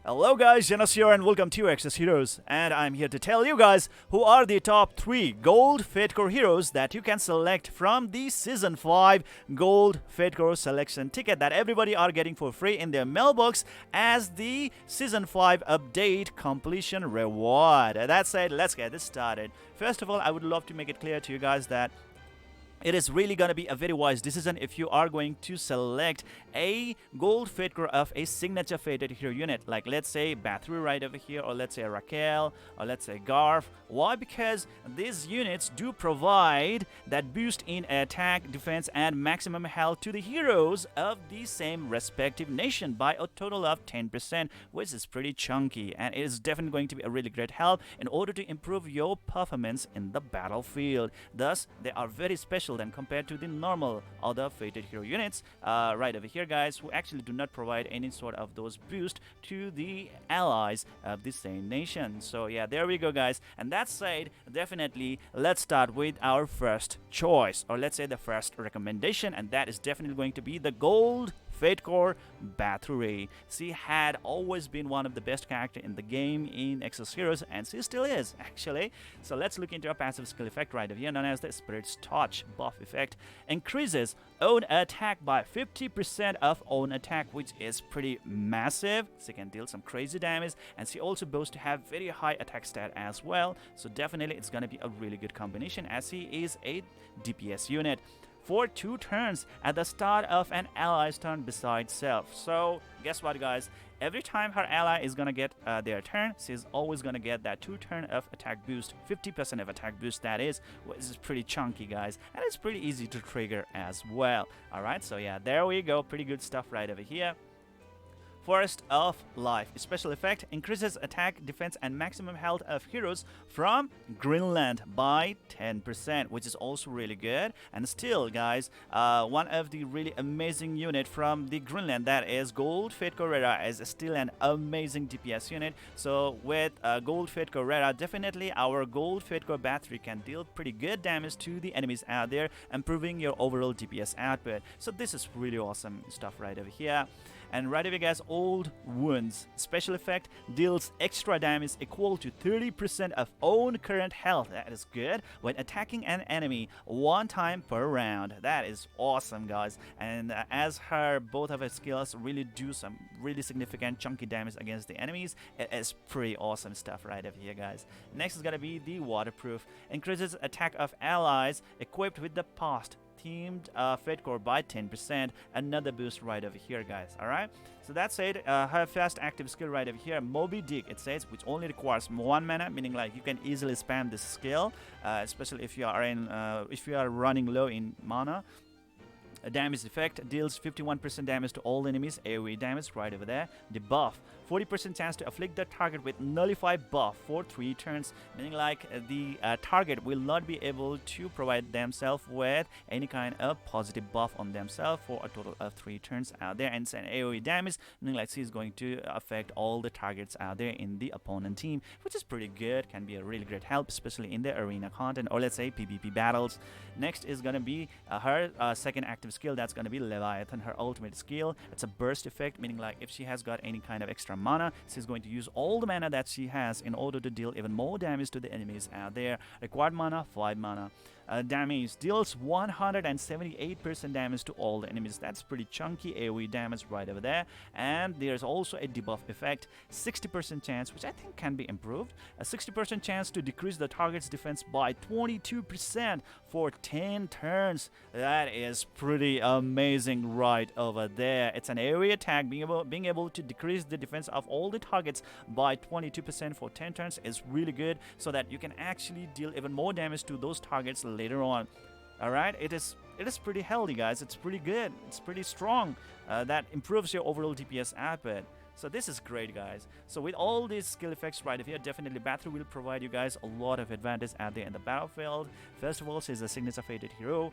Hello guys, Zennosh here and welcome to Exos Heroes, and I'm here to tell you guys who are the top 3 gold FateCore heroes that you can select from the Season 5 gold FateCore selection ticket that everybody are getting for free in their mailbox as the Season 5 update completion reward. That said, let's get this started. First of all, I would love to make it clear to you guys that it is really going to be a very wise decision if you are going to select a gold FateCore of a signature fated hero unit, like let's say Bathory right over here, or let's say Raquel, or let's say Garf. Why? Because these units do provide that boost in attack, defense, and maximum health to the heroes of the same respective nation by a total of 10%, which is pretty chunky, and it is definitely going to be a really great help in order to improve your performance in the battlefield. Thus, they are very special than compared to the normal other fated hero units right over here, guys, who actually do not provide any sort of those boost to the allies of the same nation. So yeah, there we go, guys. And that said, definitely let's start with our first choice, or let's say the first recommendation, and that is definitely going to be the gold FateCore Bathory. She had always been one of the best characters in the game in Exos Heroes, and she still is, actually. So let's look into a passive skill effect right over here, known as the Spirit's Touch buff effect. Increases own attack by 50% of own attack, which is pretty massive. She can deal some crazy damage, and she also boasts to have very high attack stat as well. So definitely it's gonna be a really good combination, as he is a DPS unit for 2 turns at the start of an ally's turn besides self. So guess what, guys? Every time her ally is gonna get their turn, she's always gonna get that 2 turn of attack boost, 50% of attack boost, that is, which is pretty chunky, guys, and it's pretty easy to trigger as well. Alright, so yeah, there we go, pretty good stuff right over here. Forest of Life special effect increases attack, defense, and maximum health of heroes from Greenland by 10%, which is also really good. And still, guys, one of the really amazing unit from the Greenland, that is gold FateCore Rera, is still an amazing DPS unit. So with gold FateCore Rera, definitely our gold FateCore Bathory can deal pretty good damage to the enemies out there, improving your overall DPS output. So this is really awesome stuff right over here. And right over, guys, Old Wounds special effect deals extra damage equal to 30% of own current health. That is good when attacking an enemy 1 time per round. That is awesome, guys. And as both of her skills really do some really significant chunky damage against the enemies, it is pretty awesome stuff right over here, guys. Next is gonna be the Waterproof. Increases attack of allies equipped with the past themed FateCore by 10%. Another boost right over here, guys. Alright, so that's it. Her fast active skill right over here, Moby Dick, it says, which only requires 1 mana, meaning like you can easily spam this skill, especially if you are running low in mana. A damage effect deals 51% damage to all enemies, AoE damage right over there. Debuff, 40% chance to afflict the target with nullify buff for 3 turns, meaning like the target will not be able to provide themselves with any kind of positive buff on themselves for a total of 3 turns out there. And it's an AoE damage, meaning like she's going to affect all the targets out there in the opponent team, which is pretty good, can be a really great help, especially in the arena content, or let's say PvP battles. Next is gonna be her second active skill, that's going to be Leviathan, her ultimate skill. It's a burst effect, meaning like if she has got any kind of extra mana, she's going to use all the mana that she has in order to deal even more damage to the enemies out there. Required mana, 5 mana. Damage deals 178% damage to all the enemies. That's pretty chunky AoE damage right over there. And there's also a debuff effect, 60% chance, which I think can be improved. A 60% chance to decrease the target's defense by 22% for 10 turns. That is pretty amazing right over there. It's an AoE attack. Being able to decrease the defense of all the targets by 22% for 10 turns is really good, so that you can actually deal even more damage to those targets later on. Alright, it is pretty healthy, guys. It's pretty good, it's pretty strong. That improves your overall DPS output. So this is great, guys. So with all these skill effects right here, definitely Bathory will provide you guys a lot of advantage out there in the battlefield. First of all, she's a signature fated hero.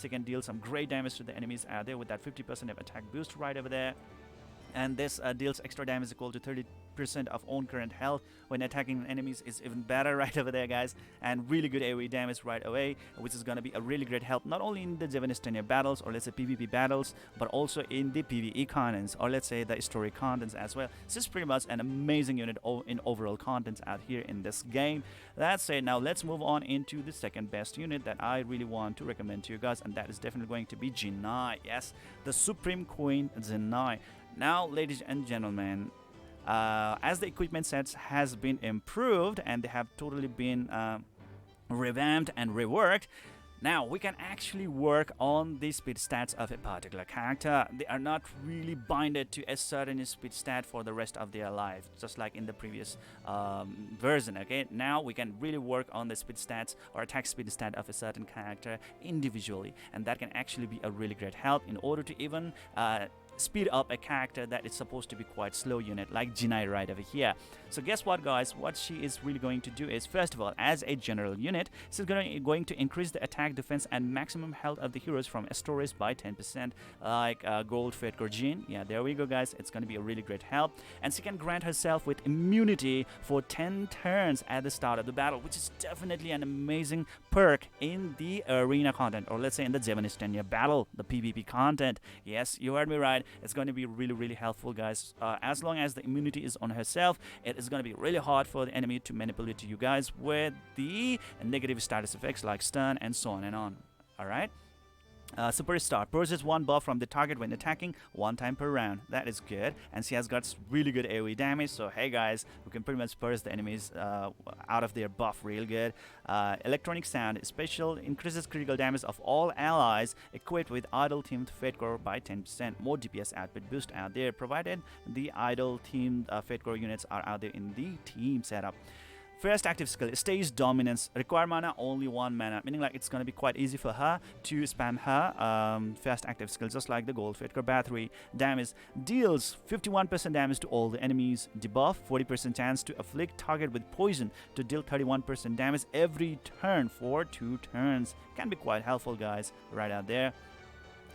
She can deal some great damage to the enemies out there with that 50% of attack boost right over there. and this deals extra damage equal to 30% of own current health when attacking enemies. Is even better right over there, guys, and really good AoE damage right away, which is going to be a really great help not only in the Zennosh battles, or let's say PvP battles, but also in the PvE contents, or let's say the story contents as well. This is pretty much an amazing unit in overall contents out here in this game. That's it. Now let's move on into the second best unit that I really want to recommend to you guys, and that is definitely going to be Jinai. Yes, the Supreme Queen Jinai. Now, ladies and gentlemen, as the equipment sets has been improved and they have totally been revamped and reworked, now we can actually work on the speed stats of a particular character. They are not really binded to a certain speed stat for the rest of their life, just like in the previous version. Okay, now we can really work on the speed stats or attack speed stat of a certain character individually, and that can actually be a really great help in order to even speed up a character that is supposed to be quite slow unit, like Jinai right over here. So guess what, guys? What she is really going to do is, first of all, as a general unit, she's going to increase the attack, defense, and maximum health of the heroes from Exos by 10%, like Gold FateCore Jin. Yeah, there we go, guys. It's going to be a really great help, and she can grant herself with immunity for 10 turns at the start of the battle, which is definitely an amazing perk in the arena content, or let's say in the Zennosh battle, the PvP content. Yes, you heard me right. It's going to be really helpful, guys. As long as the immunity is on herself, it is going to be really hard for the enemy to manipulate you guys with the negative status effects like stun and so on and on. Alright? Superstar purges one buff from the target when attacking one time per round. That is good, and she has got really good AoE damage. So hey guys, we can pretty much purge the enemies out of their buff real good. Electronic sound special increases critical damage of all allies equipped with idle teamed FateCore by 10%. More DPS output boost out there, provided the idle teamed FateCore units are out there in the team setup. First active skill, Stage Dominance. Require mana, only 1 mana. Meaning like it's going to be quite easy for her to spam her first active skill, just like the Gold FateCore Bathory. Damage, deals 51% damage to all the enemies. Debuff, 40% chance to afflict target with poison to deal 31% damage every turn for 2 turns. Can be quite helpful, guys, right out there.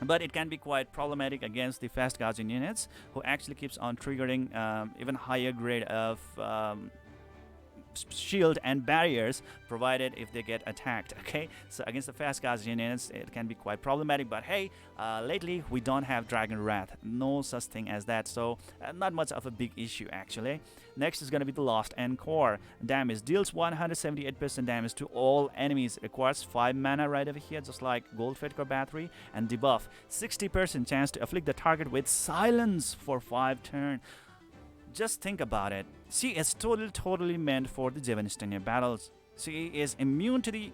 But it can be quite problematic against the fast Guardian units, who actually keeps on triggering even higher grade of shield and barriers, provided if they get attacked. Okay, so against the fast Guardian units it can be quite problematic, but hey, lately we don't have Dragon Wrath, no such thing as that, so not much of a big issue actually. Next is going to be the Lost Encore. Damage, deals 178% damage to all enemies, requires 5 mana right over here, just like Gold FateCore Bathory. And debuff, 60% chance to afflict the target with silence for 5 turns. Just think about it. She is totally meant for the Zennosh battles. She is immune to the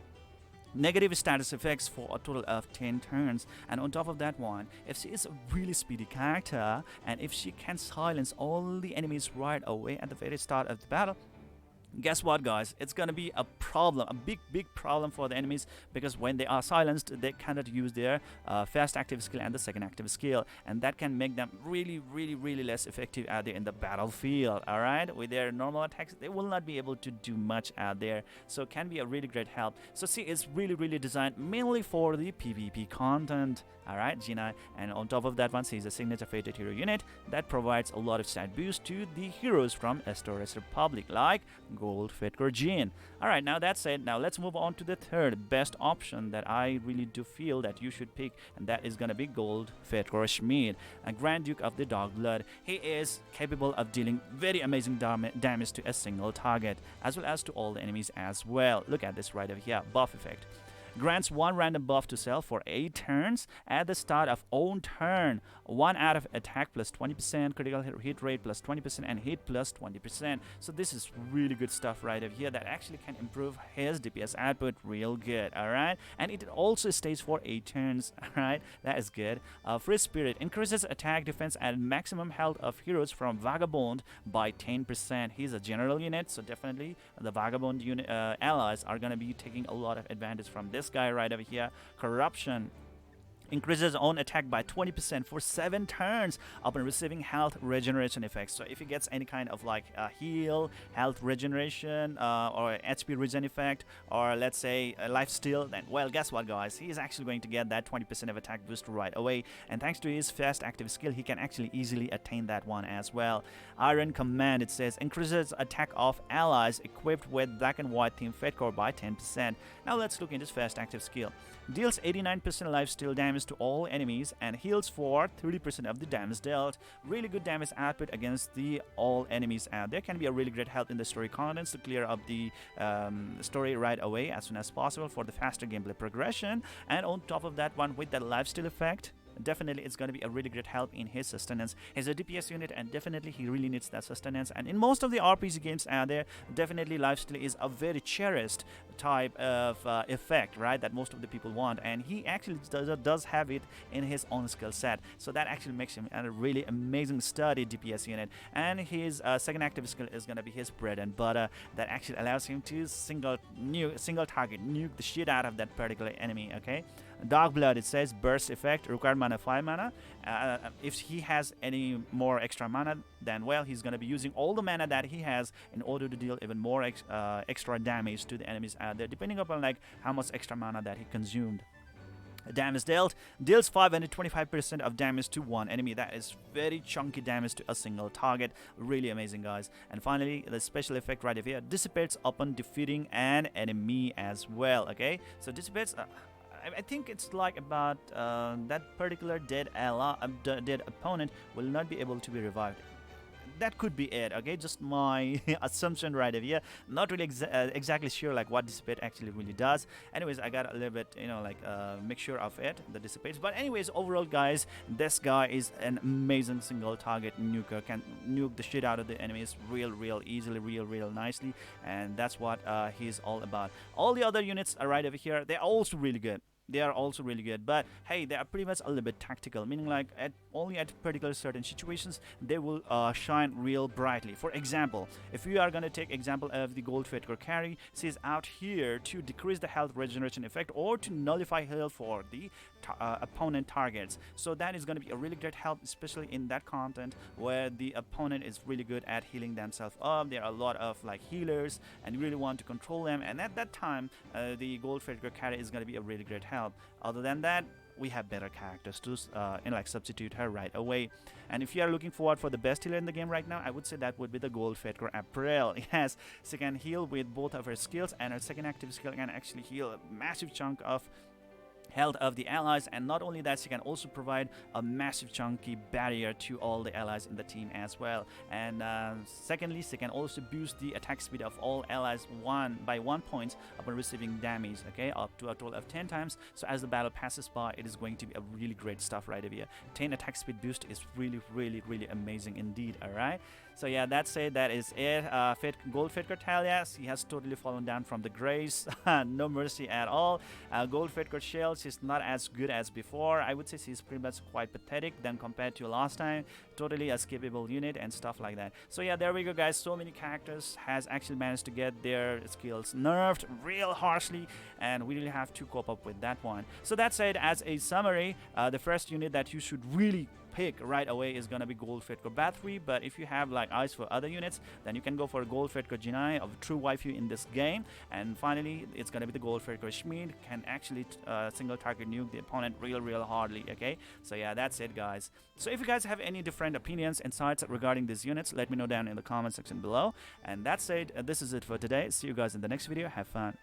negative status effects for a total of 10 turns, and on top of that one, if she is a really speedy character and if she can silence all the enemies right away at the very start of the battle, guess what, guys? It's gonna be a problem, a big problem for the enemies, because when they are silenced, they cannot use their first active skill and the second active skill, and that can make them really less effective out there in the battlefield. All right, with their normal attacks, they will not be able to do much out there, so it can be a really great help. So see, it's really designed mainly for the PvP content. All right, Jinai, and on top of that one, she's a signature fated hero unit that provides a lot of stat boost to the heroes from Exos Republic, like Gold FateCore Jin. Alright, now that's it. Now let's move on to the third best option that I really do feel that you should pick, and that is gonna be Gold FateCore Schmid, a Grand Duke of the Dark Blood. He is capable of dealing very amazing damage to a single target, as well as to all the enemies as well. Look at this right over here, buff effect. Grants 1 random buff to self for 8 turns at the start of own turn. 1 out of attack plus 20%, critical hit rate plus 20%, and hit plus 20%. So this is really good stuff right over here that actually can improve his DPS output real good. Alright, and it also stays for 8 turns. Alright, that is good. Free Spirit increases attack, defense, and maximum health of heroes from Vagabond by 10%. He's a general unit, so definitely the Vagabond unit allies are gonna be taking a lot of advantage from this guy right over here. Corruption Increases own attack by 20% for 7 turns upon receiving health regeneration effects. So if he gets any kind of like heal, health regeneration, or HP regen effect, or let's say a life steal, then well, guess what guys, he is actually going to get that 20% of attack boost right away, and thanks to his fast active skill he can actually easily attain that one as well. Iron Command, it says increases attack of allies equipped with black and white theme FateCore by 10%. Now let's look into his fast active skill. Deals 89% life steal damage to all enemies and heals for 30% of the damage dealt. Really good damage output against the all enemies out there. Can be a really great help in the story contents to clear up the story right away as soon as possible for the faster gameplay progression. And on top of that one, with that lifesteal effect, definitely it's going to be a really great help in his sustenance. He's a DPS unit and definitely he really needs that sustenance, and in most of the RPG games out there, definitely lifesteal is a very cherished type of effect, right, that most of the people want, and he actually does have it in his own skill set, so that actually makes him a really amazing sturdy DPS unit. And his second active skill is going to be his bread and butter, that actually allows him to single target nuke the shit out of that particular enemy. Okay, Dark Blood, it says burst effect, required mana 5 mana. If he has any more extra mana, then well, he's going to be using all the mana that he has in order to deal even more extra damage to the enemies out there, depending upon like how much extra mana that he consumed. Damage dealt, deals 525% of damage to one enemy. That is very chunky damage to a single target. Really amazing guys. And finally, the special effect right here, dissipates upon defeating an enemy as well. Okay, so dissipates, I think it's like about that particular dead opponent will not be able to be revived. That could be it. Okay, just my assumption right here. Not really exactly sure like what dissipate actually really does. Anyways, I got a little bit, you know, like mixture of it, the dissipates. But anyways, overall guys, this guy is an amazing single target nuker. Can nuke the shit out of the enemies real easily, real nicely, and that's what he's all about. All the other units are right over here. They're also really good. They are also really good, but hey, they are pretty much a little bit tactical, meaning like only at particular certain situations they will shine real brightly. For example, if we are going to take example of the gold FateCore carry, she's out here to decrease the health regeneration effect or to nullify health for the opponent targets. So that is going to be a really great help, especially in that content where the opponent is really good at healing themselves up. There are a lot of like healers and you really want to control them, and at that time the gold FateCore carry is going to be a really great help. Other than that, we have better characters to like substitute her right away. And if you are looking forward for the best healer in the game right now, I would say that would be the gold FateCore April. Yes, she can heal with both of her skills, and her second active skill can actually heal a massive chunk of health of the allies, and not only that, she can also provide a massive chunky barrier to all the allies in the team as well. And secondly, she can also boost the attack speed of all allies by 1 point upon receiving damage, okay, up to a total of 10 times. So as the battle passes by, it is going to be a really great stuff right over here. 10 attack speed boost is really amazing indeed. All right, so yeah, that's it. That is it. Gold FateCore Talia, she has totally fallen down from the grace. No mercy at all. Gold FateCore Shell, she's not as good as before. I would say she's pretty much quite pathetic than compared to last time. Totally a skippable unit and stuff like that. So yeah, there we go guys. So many characters has actually managed to get their skills nerfed real harshly, and we really have to cope up with that one. So that's it. As a summary, the first unit that you should really pick right away is gonna be gold FateCore Bathory, but if you have like eyes for other units, then you can go for gold FateCore Jinai, of true waifu in this game. And finally, it's gonna be the gold FateCore Schmid, can actually single target nuke the opponent real hardly. Okay, so yeah, that's it guys. So if you guys have any different opinions, insights regarding these units, let me know down in the comment section below. And that's it. This is it for today. See you guys in the next video. Have fun.